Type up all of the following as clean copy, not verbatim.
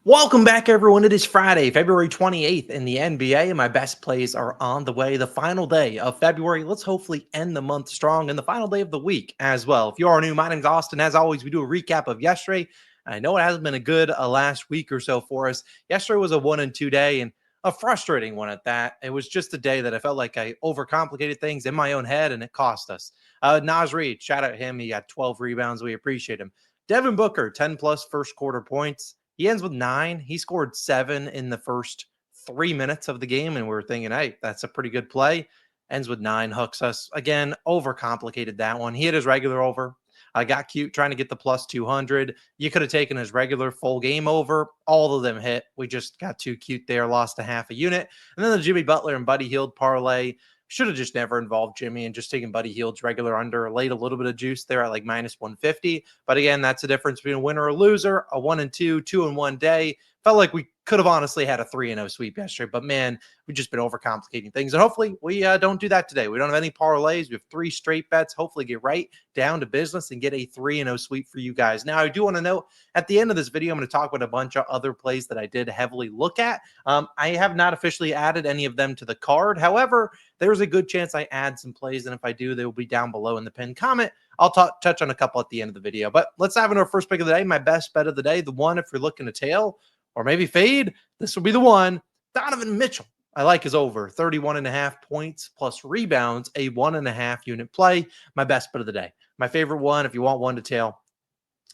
Welcome back, everyone. It is Friday, February 28th in the NBA, and my best plays are on the way. The final day of February. Let's hopefully end the month strong and the final day of the week as well. If you are new, my name's Austin. As always, we do a recap of yesterday. I know it hasn't been a good last week or so for us. Yesterday was a 1-2 day and a frustrating one at that. It was just a day that I felt like I overcomplicated things in my own head, and it cost us. Naz Reid, shout out him. He got 12 rebounds. We appreciate him. Devin Booker, 10 plus first quarter points. He ends with 9. He scored 7 in the first 3 minutes of the game, and we were thinking, hey, that's a pretty good play. Ends with 9, hooks us. Again, overcomplicated that one. He hit his regular over. I got cute trying to get the plus 200. You could have taken his regular full game over. All of them hit. We just got too cute there, lost a half a unit. And then the Jimmy Butler and Buddy Hield parlay. Should have just never involved Jimmy and just taken Buddy Hield's regular under, laid a little bit of juice there at like minus 150. But again, that's the difference between a winner or a loser, a 1-2, 2-1 day. Felt like we could have honestly had a 3-0 sweep yesterday, but man, we've just been overcomplicating things. And hopefully we don't do that today. We don't have any parlays. We have 3 straight bets. Hopefully get right down to business and get a 3-0 sweep for you guys. Now, I do want to note at the end of this video, I'm going to talk about a bunch of other plays that I did heavily look at. I have not officially added any of them to the card. However, there's a good chance I add some plays, and if I do, they will be down below in the pinned comment. I'll touch on a couple at the end of the video. But let's dive into our first pick of the day, my best bet of the day, the one if you're looking to tail or maybe fade, this will be the one. Donovan Mitchell. I like his over 31.5 points plus rebounds, a 1.5 unit play. My best bet of the day. My favorite one, if you want one to tail,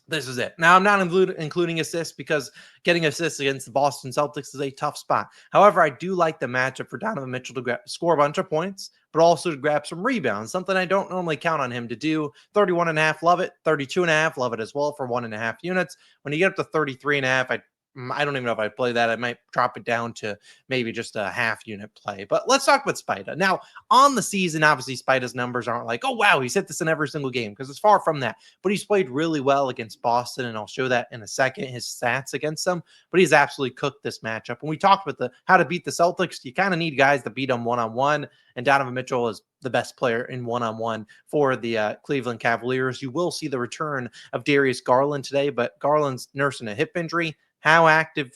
this is it. Now, I'm not including assists because getting assists against the Boston Celtics is a tough spot. However, I do like the matchup for Donovan Mitchell to score a bunch of points, but also to grab some rebounds, something I don't normally count on him to do. 31.5, love it. 32.5, love it as well for 1.5 units. When you get up to 33.5, I don't even know if I'd play that. I might drop it down to maybe just a half unit play. But let's talk about Spida. Now, on the season, obviously, Spida's numbers aren't like, oh, wow, he's hit this in every single game, because it's far from that. But he's played really well against Boston, and I'll show that in a second, his stats against them. But he's absolutely cooked this matchup. When we talked about how to beat the Celtics, you kind of need guys to beat them one-on-one, and Donovan Mitchell is the best player in one-on-one for the Cleveland Cavaliers. You will see the return of Darius Garland today, but Garland's nursing a hip injury. How active,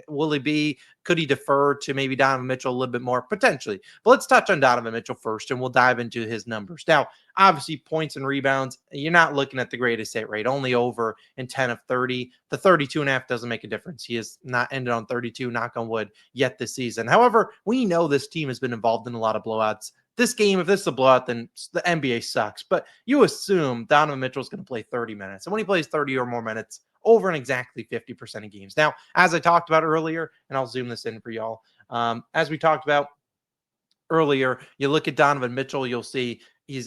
will he be? Could he defer to maybe Donovan Mitchell a little bit more? Potentially. But let's touch on Donovan Mitchell first, and we'll dive into his numbers. Now, obviously, points and rebounds, you're not looking at the greatest hit rate, only over in 10 of 30. The 32.5 doesn't make a difference. He has not ended on 32, knock on wood, yet this season. However, we know this team has been involved in a lot of blowouts. This game, if this is a blowout, then the NBA sucks. But you assume Donovan Mitchell is going to play 30 minutes. And when he plays 30 or more minutes, over in exactly 50% of games. Now, as I talked about earlier, and I'll zoom this in for y'all, as we talked about earlier, you look at Donovan Mitchell, you'll see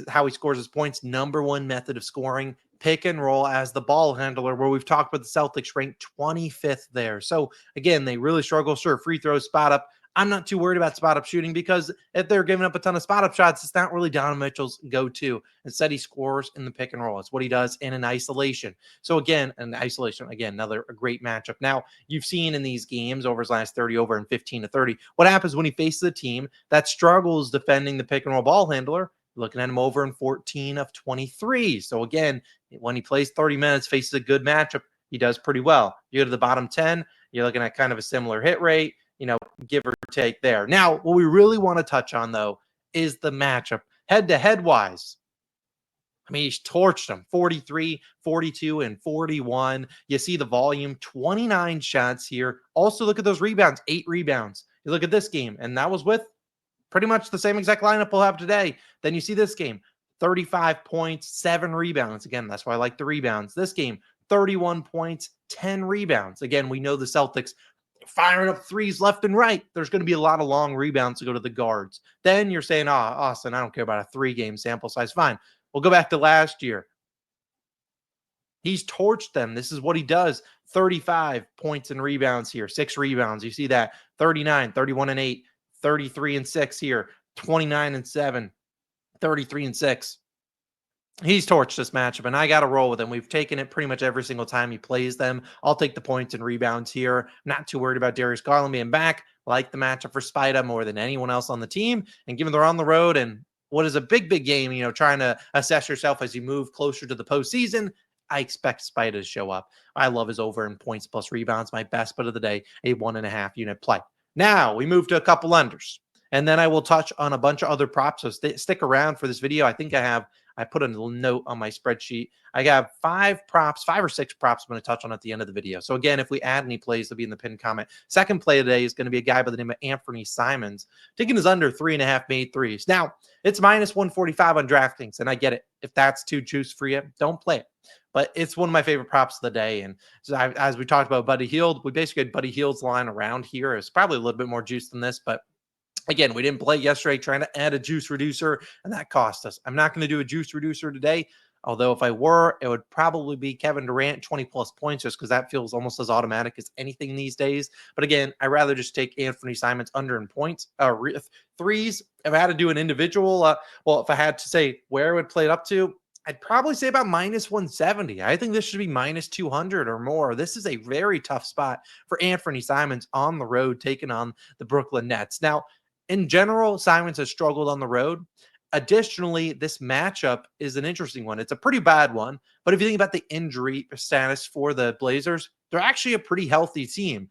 how he scores his points. Number one method of scoring, pick and roll as the ball handler, where we've talked about the Celtics ranked 25th there. So again, they really struggle. Sure, free throws, spot up. I'm not too worried about spot up shooting, because if they're giving up a ton of spot up shots, it's not really Donovan Mitchell's go-to. Instead, he scores in the pick and roll. It's what he does in an isolation. So again, another great matchup. Now, you've seen in these games over his last 30, over in 15 to 30, what happens when he faces a team that struggles defending the pick and roll ball handler. Looking at him over in 14 of 23. So again, when he plays 30 minutes, faces a good matchup, he does pretty well. You go to the bottom 10, you're looking at kind of a similar hit rate, give or take there. Now, what we really want to touch on, though, is the matchup. Head-to-head wise, I mean, he's torched them 43, 42, and 41. You see the volume, 29 shots here. Also, look at those rebounds, 8 rebounds. You look at this game, and that was with pretty much the same exact lineup we'll have today. Then you see this game, 35 points, 7 rebounds. Again, that's why I like the rebounds. This game, 31 points, 10 rebounds. Again, we know the Celtics firing up threes left and right. There's going to be a lot of long rebounds to go to the guards. Then you're saying, Austin, I don't care about a 3-game sample size. Fine. We'll go back to last year. He's torched them. This is what he does. 35 points and rebounds here. 6 rebounds. You see that. 39, 31 and 8, 33 and 6 here. 29 and 7, 33 and 6. He's torched this matchup, and I got to roll with him. We've taken it pretty much every single time he plays them. I'll take the points and rebounds here. Not too worried about Darius Garland being back. Like the matchup for Spida more than anyone else on the team. And given they're on the road and what is a big, big game, trying to assess yourself as you move closer to the postseason, I expect Spida to show up. I love his over in points plus rebounds. My best bet of the day, a 1.5 unit play. Now we move to a couple unders, and then I will touch on a bunch of other props. So stick around for this video. I put a little note on my spreadsheet. I have 5 or 6 props I'm going to touch on at the end of the video. So again, if we add any plays, they'll be in the pinned comment. Second play today is going to be a guy by the name of Anfernee Simons. Taking his under 3.5 made threes. Now, it's minus 145 on DraftKings, and I get it. If that's too juice for you, don't play it. But it's one of my favorite props of the day. And so as we talked about Buddy Hield, we basically had Buddy Hield's line around here. It's probably a little bit more juice than this, but again, we didn't play yesterday trying to add a juice reducer, and that cost us. I'm not going to do a juice reducer today, although if I were, it would probably be Kevin Durant 20-plus points just because that feels almost as automatic as anything these days. But again, I'd rather just take Anfernee Simons under in points. Threes, if I had to do an individual, if I had to say where I would play it up to, I'd probably say about minus 170. I think this should be minus 200 or more. This is a very tough spot for Anfernee Simons on the road, taking on the Brooklyn Nets. Now, in general, Simons has struggled on the road. Additionally, this matchup is an interesting one. It's a pretty bad one, but if you think about the injury status for the Blazers, they're actually a pretty healthy team.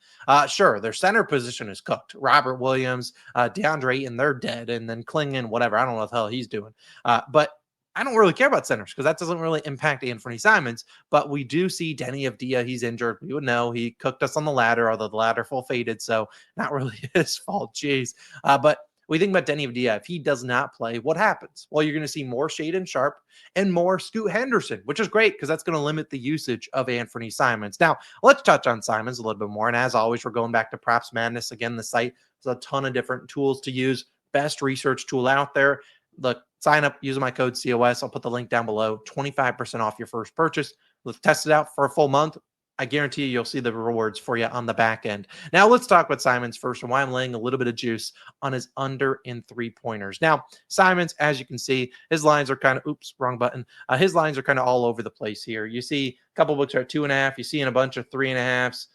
Sure, their center position is cooked. Robert Williams, DeAndre Ayton, they're dead, and then Klingon, whatever. I don't know what the hell he's doing. But I don't really care about centers because that doesn't really impact Anfernee Simons. But we do see Denny Avdia. He's injured. We would know he cooked us on the ladder, although the ladder full faded. So not really his fault. Jeez. But we think about Denny Avdia. If he does not play, what happens? Well, you're going to see more Shaedon Sharpe and more Scoot Henderson, which is great because that's going to limit the usage of Anfernee Simons. Now, let's touch on Simons a little bit more. And as always, we're going back to PropsMadness. Again, the site has a ton of different tools to use. Best research tool out there. Look, sign up using my code COS. I'll put the link down below. 25% off your first purchase. Let's test it out for a full month. I guarantee you'll see the rewards for you on the back end. Now, let's talk about Simons first and why I'm laying a little bit of juice on his under in 3-pointers. Now, Simons, as you can see, his lines are kind of, oops, wrong button. His lines are kind of all over the place here. You see a couple books are at 2.5. You see in a bunch of 3.5s.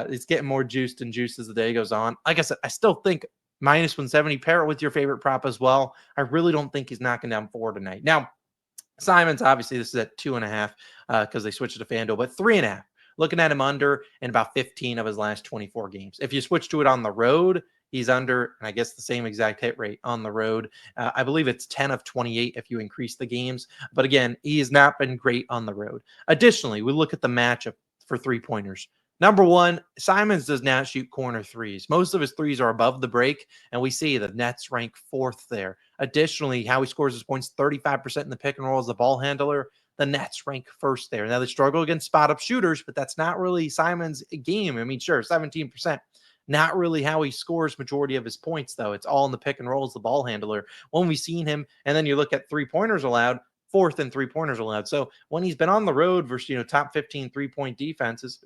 It's getting more juiced and juiced as the day goes on. Like I said, I still think minus 170, pair it with your favorite prop as well. I really don't think he's knocking down 4 tonight. Now, Simons, obviously, this is at 2.5 because they switched to FanDuel, but 3.5. Looking at him under in about 15 of his last 24 games. If you switch to it on the road, he's under, and I guess the same exact hit rate on the road. I believe it's 10 of 28 if you increase the games. But again, he has not been great on the road. Additionally, we look at the matchup for 3-pointers. Number one, Simons does not shoot corner threes. Most of his threes are above the break, and we see the Nets rank 4th there. Additionally, how he scores his points, 35% in the pick and roll as a ball handler. The Nets rank 1st there. Now, they struggle against spot-up shooters, but that's not really Simons' game. I mean, sure, 17%. Not really how he scores majority of his points, though. It's all in the pick and roll as the ball handler. When we've seen him, and then you look at 3-pointers allowed, 4th in 3-pointers allowed. So when he's been on the road versus, top 15 3-point defenses,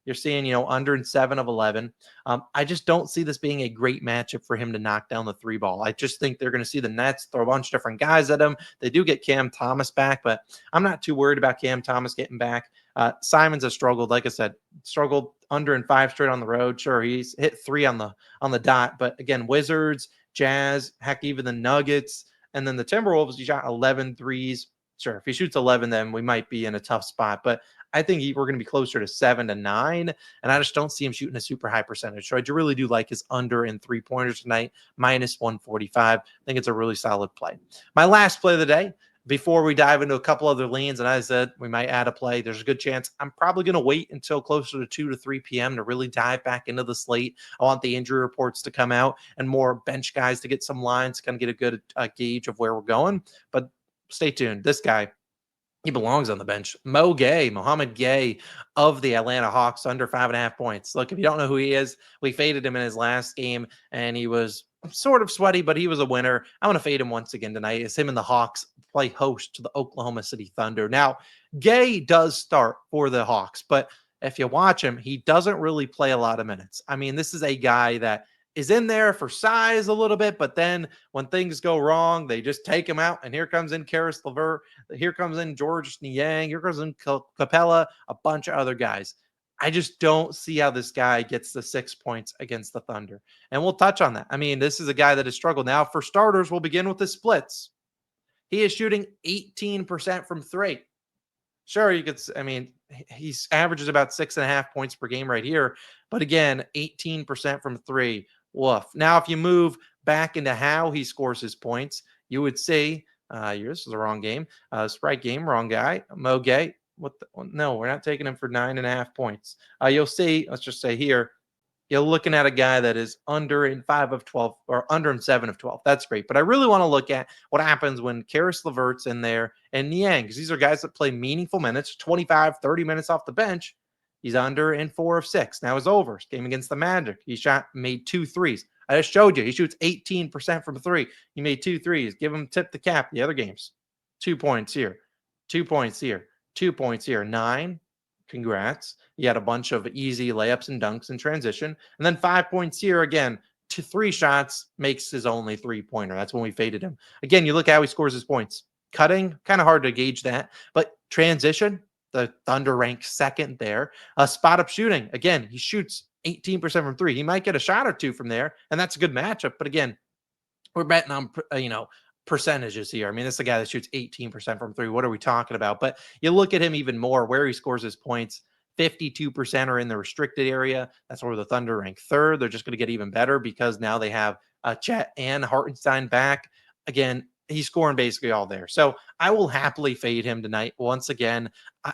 you're seeing, under in 7 of 11. I just don't see this being a great matchup for him to knock down the 3 ball. I just think they're going to see the Nets throw a bunch of different guys at him. They do get Cam Thomas back, but I'm not too worried about Cam Thomas getting back. Simons has struggled, like I said, under in 5 straight on the road. Sure, he's hit 3 on the dot, but again, Wizards, Jazz, heck, even the Nuggets, and then the Timberwolves, he shot 11 threes. Sure, if he shoots 11, then we might be in a tough spot, but I think we're going to be closer to 7 to 9, and I just don't see him shooting a super high percentage. So I really do like his under in 3-pointers tonight, minus 145. I think it's a really solid play. My last play of the day, before we dive into a couple other leans, and as I said, we might add a play. There's a good chance I'm probably going to wait until closer to 2 to 3 p.m. to really dive back into the slate. I want the injury reports to come out and more bench guys to get some lines to kind of get a good gauge of where we're going. But stay tuned. This guy, he belongs on the bench. Mouhamed Gueye of the Atlanta Hawks, under 5.5 points. Look, if you don't know who he is, we faded him in his last game, and he was sort of sweaty, but he was a winner. I'm going to fade him once again tonight. It's him and the Hawks play host to the Oklahoma City Thunder. Now, Gueye does start for the Hawks, but if you watch him, he doesn't really play a lot of minutes. I mean, this is a guy that is in there for size a little bit, but then when things go wrong, they just take him out. And here comes in Karis LeVert. Here comes in George Niang. Here comes in Capella, a bunch of other guys. I just don't see how this guy gets the 6 points against the Thunder. And we'll touch on that. I mean, this is a guy that has struggled. Now, for starters, we'll begin with the splits. He is shooting 18% from 3. Sure, you could. I mean, he's averages about 6.5 points per game right here. But again, 18% from three. Woof. Now, if you move back into how he scores his points, you would see, this is the wrong game. Sprite game, wrong guy. Mo Gueye. What? No, we're not taking him for 9.5 points. You'll see, let's just say here, you're looking at a guy that is under in 5 of 12 or under in 7 of 12. That's great. But I really want to look at what happens when Karis LeVert's in there and Niang, because these are guys that play meaningful minutes, 25, 30 minutes off the bench. He's under in 4 of 6. Now his overs. Game against the Magic. He made 2 threes. I just showed you. He shoots 18% from three. He made 2 threes. Give him tip the cap. The other games. 2 points here. 2 points here. 2 points here. 9. Congrats. He had a bunch of easy layups and dunks in transition. And then 5 points here again. 3 shots makes his only 3-pointer. That's when we faded him. Again, you look how he scores his points. Cutting, kind of hard to gauge that. But transition, the Thunder ranked second there. Spot up shooting. Again, he shoots 18% from three. He might get a shot or two from there, and that's a good matchup. But again, we're betting on, percentages here. I mean, this is a guy that shoots 18% from three. What are we talking about? But you look at him even more, where he scores his points. 52% are in the restricted area. That's where the Thunder rank third. They're just going to get even better because now they have Chet and Hartenstein back. Again, he's scoring basically all there. So I will happily fade him tonight. Once again,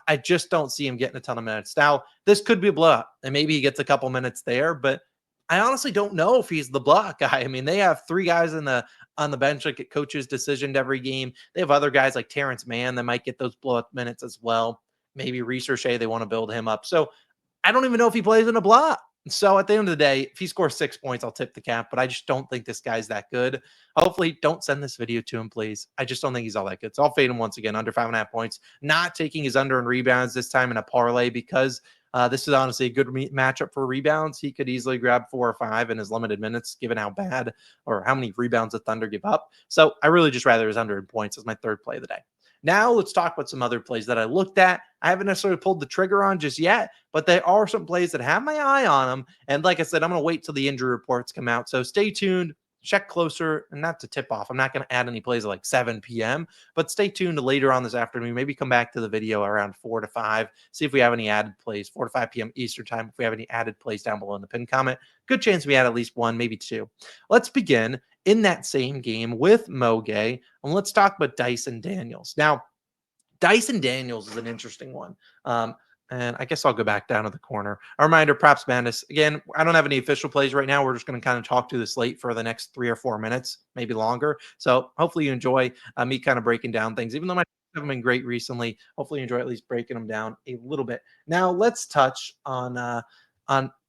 I just don't see him getting a ton of minutes. Now, this could be a blowout, and maybe he gets a couple minutes there, but I honestly don't know if he's the block guy. I mean, they have 3 guys on the bench that get coaches decisioned every game. They have other guys like Terrence Mann that might get those blowout minutes as well. Maybe Reese Shea, they want to build him up. So I don't even know if he plays in a block. So at the end of the day, if he scores 6 points, I'll tip the cap, but I just don't think this guy's that good. Hopefully, don't send this video to him, please. I just don't think he's all that good. So I'll fade him once again, under 5.5 points. Not taking his under in rebounds this time in a parlay because this is honestly a good matchup for rebounds. He could easily grab 4 or 5 in his limited minutes, given how bad or how many rebounds the Thunder give up. So I really just rather his under in points as my third play of the day. Now let's talk about some other plays that I looked at. I haven't necessarily pulled the trigger on just yet, but there are some plays that have my eye on them. And like I said, I'm going to wait till the injury reports come out. So stay tuned, check closer, and not to tip off. I'm not going to add any plays at like 7 p.m., but stay tuned later on this afternoon. Maybe come back to the video around 4 to 5, see if we have any added plays, 4 to 5 p.m. Eastern time. If we have any added plays down below in the pin comment, good chance we had at least 1, maybe 2. Let's begin in that same game with Mo Gueye, and let's talk about Dyson Daniels. Now, Dyson Daniels is an interesting one. And I guess I'll go back down to the corner. A reminder, PropsMadness. Again, I don't have any official plays right now. We're just going to kind of talk to this late for the next 3 or 4 minutes, maybe longer. So hopefully you enjoy me kind of breaking down things. Even though my haven't been great recently, hopefully you enjoy at least breaking them down a little bit. Now let's touch on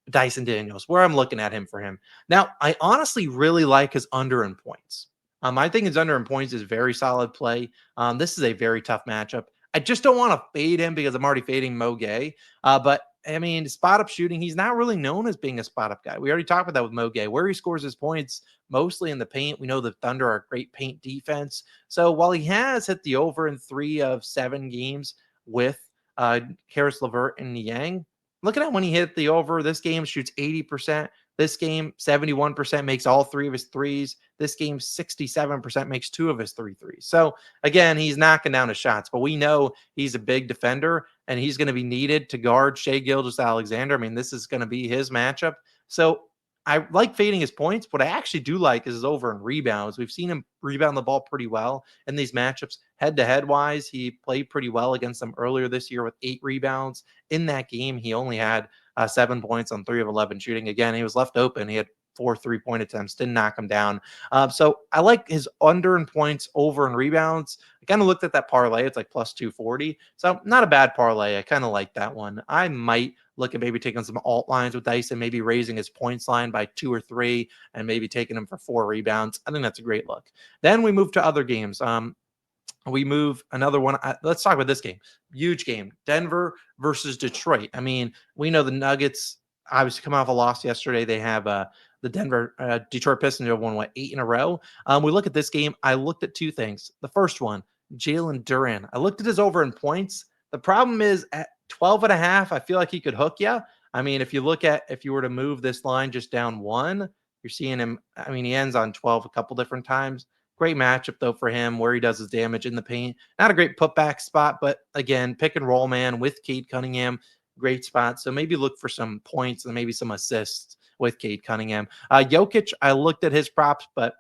Dyson Daniels, where I'm looking at him for him. Now, I honestly really like his under in points. I think his under in points is very solid play. This is a very tough matchup. I just don't want to fade him because I'm already fading Mo Gueye. But I mean, spot up shooting, he's not really known as being a spot up guy. We already talked about that with Mo Gueye, where he scores his points mostly in the paint. We know the Thunder are a great paint defense. So while he has hit the over in 3 of 7 games with Karis LeVert and Niang, look at when he hit the over. This game shoots 80%. This game, 71% makes all 3 of his threes. This game, 67% makes 2 of his 3 threes. So again, he's knocking down his shots, but we know he's a big defender and he's going to be needed to guard Shai Gilgeous-Alexander. I mean, this is going to be his matchup. So I like fading his points. What I actually do like is his over in rebounds. We've seen him rebound the ball pretty well in these matchups. Head-to-head wise, he played pretty well against them earlier this year with 8 rebounds. In that game, he only had 7 points on 3 of 11 shooting. Again, he was left open. He had 4 3-point attempts, didn't knock him down. So I like his under in points, over in rebounds. I kind of looked at that parlay. It's like plus 240. So not a bad parlay. I kind of like that one. I might look at maybe taking some alt lines with Dyson, maybe raising his points line by 2 or 3, and maybe taking him for 4 rebounds. I think that's a great look. Then we move to other games. We move another one. Let's talk about this game. Huge game. Denver versus Detroit. I mean, we know the Nuggets obviously come off a loss yesterday. They have the Detroit Pistons have won 8 in a row. We look at this game. I looked at 2 things. The first one, Jalen Duren. I looked at his over in points. The problem is at 12.5, I feel like he could hook you. I mean, if you were to move this line just down 1, you're seeing him. I mean, he ends on 12 a couple different times. Great matchup, though, for him where he does his damage in the paint. Not a great putback spot, but again, pick and roll man with Cade Cunningham. Great spot. So maybe look for some points and maybe some assists with Cade Cunningham. Jokic, I looked at his props, but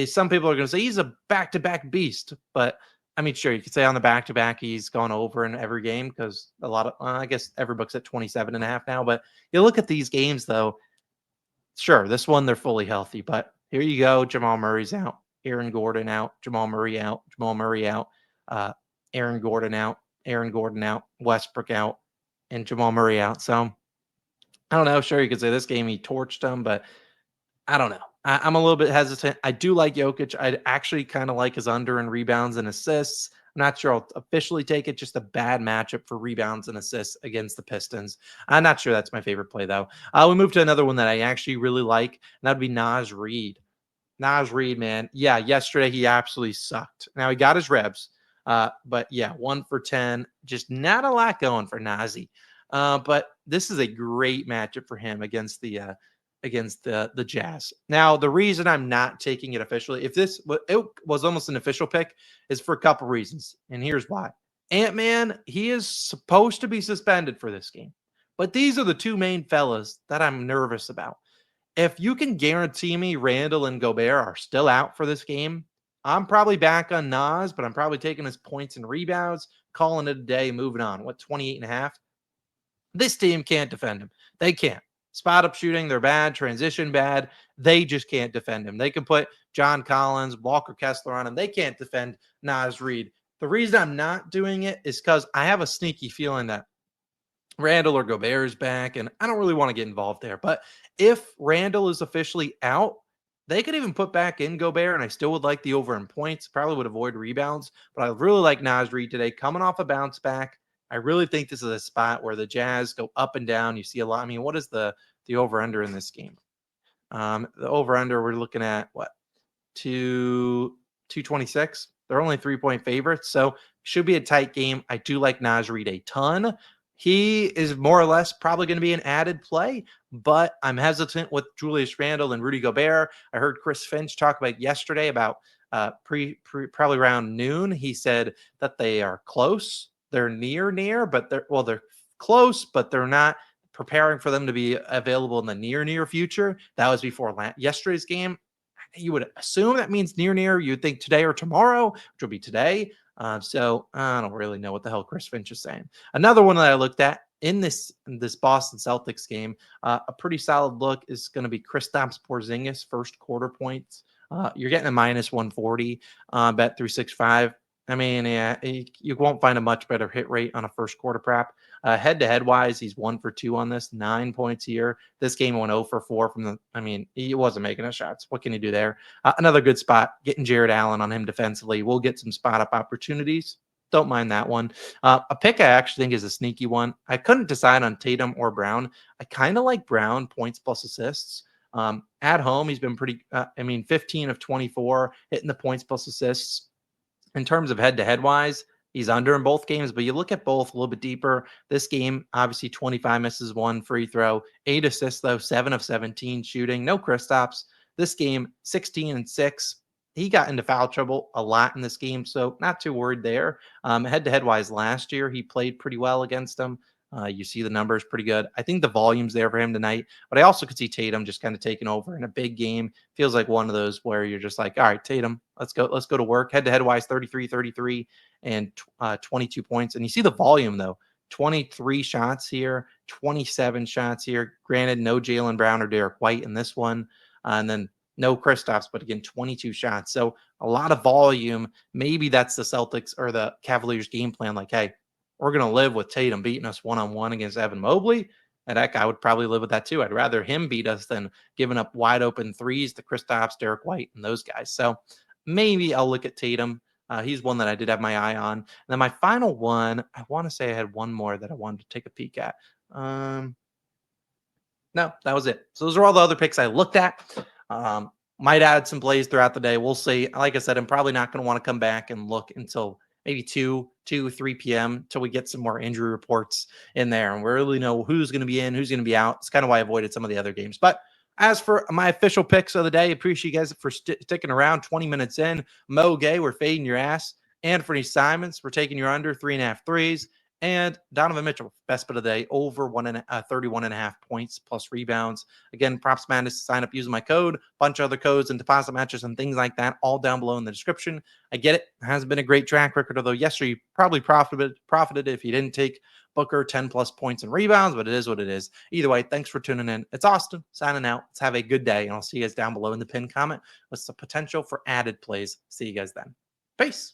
some people are going to say he's a back-to-back beast. But I mean, sure, you could say on the back-to-back he's gone over in every game because a lot of, I guess every book's at 27.5 now. But you look at these games, though, sure, this one they're fully healthy, but here you go. Jamal Murray's out, Aaron Gordon out, Jamal Murray out, Jamal Murray out, Aaron Gordon out, Aaron Gordon out, Westbrook out, and Jamal Murray out. So I don't know. Sure, you could say this game he torched them, but I don't know. I'm a little bit hesitant. I do like Jokic. I actually kind of like his under in rebounds and assists. I'm not sure I'll officially take it. Just a bad matchup for rebounds and assists against the Pistons. I'm not sure that's my favorite play, though. We move to another one that I actually really like, and that would be Naz Reid. Naz Reid, man. Yeah, yesterday he absolutely sucked. Now he got his reps, but yeah, 1 for 10. Just not a lot going for Nazi. But this is a great matchup for him against the Jazz. Now, the reason I'm not taking it officially, if this it was almost an official pick, is for a couple reasons, and here's why. Ant-Man, he is supposed to be suspended for this game, but these are the two main fellas that I'm nervous about. If you can guarantee me Randall and Gobert are still out for this game, I'm probably back on Nas, but I'm probably taking his points and rebounds, calling it a day, moving on. What, 28.5? This team can't defend him. They can't. Spot up shooting, they're bad. Transition, bad. They just can't defend him. They can put John Collins, Walker Kessler on him. They can't defend Naz Reid. The reason I'm not doing it is because I have a sneaky feeling that Randall or Gobert is back, and I don't really want to get involved there. But if Randall is officially out, they could even put back in Gobert, and I still would like the over in points. Probably would avoid rebounds, but I really like Naz Reid today, coming off a bounce back. I really think this is a spot where the Jazz go up and down. You see a lot. I mean, what is the over under in this game? The over under we're looking at what 226. They're only 3-point favorites, so should be a tight game. I do like Naz Reid a ton. He is more or less probably going to be an added play, but I'm hesitant with Julius Randle and Rudy Gobert. I heard Chris Finch talk about yesterday about probably around noon. He said that they are close. They're near, but they're close, but they're not preparing for them to be available in the near future. That was before yesterday's game. You would assume that means near. You'd think today or tomorrow, which will be today. So I don't really know what the hell Chris Finch is saying. Another one that I looked at in this Boston Celtics game, a pretty solid look is going to be Kristaps Porzingis first quarter points. You're getting a minus 140 bet 365. I mean, yeah, you won't find a much better hit rate on a first quarter prop. Head-to-head wise, he's 1 for 2 on this, 9 points here. This game went 0 for 4 from the. I mean, he wasn't making his shots. What can you do there? Another good spot, getting Jared Allen on him defensively. We'll get some spot up opportunities. Don't mind that one. A pick I actually think is a sneaky one. I couldn't decide on Tatum or Brown. I kind of like Brown points plus assists. At home, he's been pretty. 15 of 24, hitting the points plus assists. In terms of head-to-head wise, he's under in both games, but you look at both a little bit deeper. This game, obviously 25 misses, 1 free throw, 8 assists, though, 7 of 17 shooting, no Kristaps. This game, 16 and 6. He got into foul trouble a lot in this game, so not too worried there. Head-to-head wise, last year, he played pretty well against them. You see the numbers pretty good. I think the volume's there for him tonight, but I also could see Tatum just kind of taking over in a big game. Feels like one of those where you're just like, all right, Tatum, let's go to work. Head-to-head wise, 33, and 22 points. And you see the volume, though. 23 shots here, 27 shots here. Granted, no Jaylen Brown or Derek White in this one. And then no Kristaps, but again, 22 shots. So a lot of volume. Maybe that's the Celtics or the Cavaliers game plan. Like, hey, we're going to live with Tatum beating us one-on-one against Evan Mobley. And that guy would probably live with that too. I'd rather him beat us than giving up wide open threes to Kristaps, Derek White, and those guys. So maybe I'll look at Tatum. He's one that I did have my eye on. And then my final one, I want to say I had one more that I wanted to take a peek at. No, that was it. So those are all the other picks I looked at. Might add some plays throughout the day. We'll see. Like I said, I'm probably not going to want to come back and look until maybe 3 p.m. till we get some more injury reports in there. And we really know who's going to be in, who's going to be out. It's kind of why I avoided some of the other games. But As for my official picks of the day, appreciate you guys for sticking around 20 minutes in. Mouhamed Gueye, we're fading your ass. Anfernee Simons, we're taking your under 3.5 threes. And Donovan Mitchell, best bet of the day, over 31.5 points plus rebounds. Again, Props Madness, sign up using my code, bunch of other codes and deposit matches and things like that, all down below in the description. I get it. It hasn't been a great track record, although yesterday you probably profited if you didn't take Booker 10 plus points and rebounds, but it is what it is. Either way, thanks for tuning in. It's Austin signing out. Let's have a good day, and I'll see you guys down below in the pinned comment with some potential for added plays. See you guys then. Peace.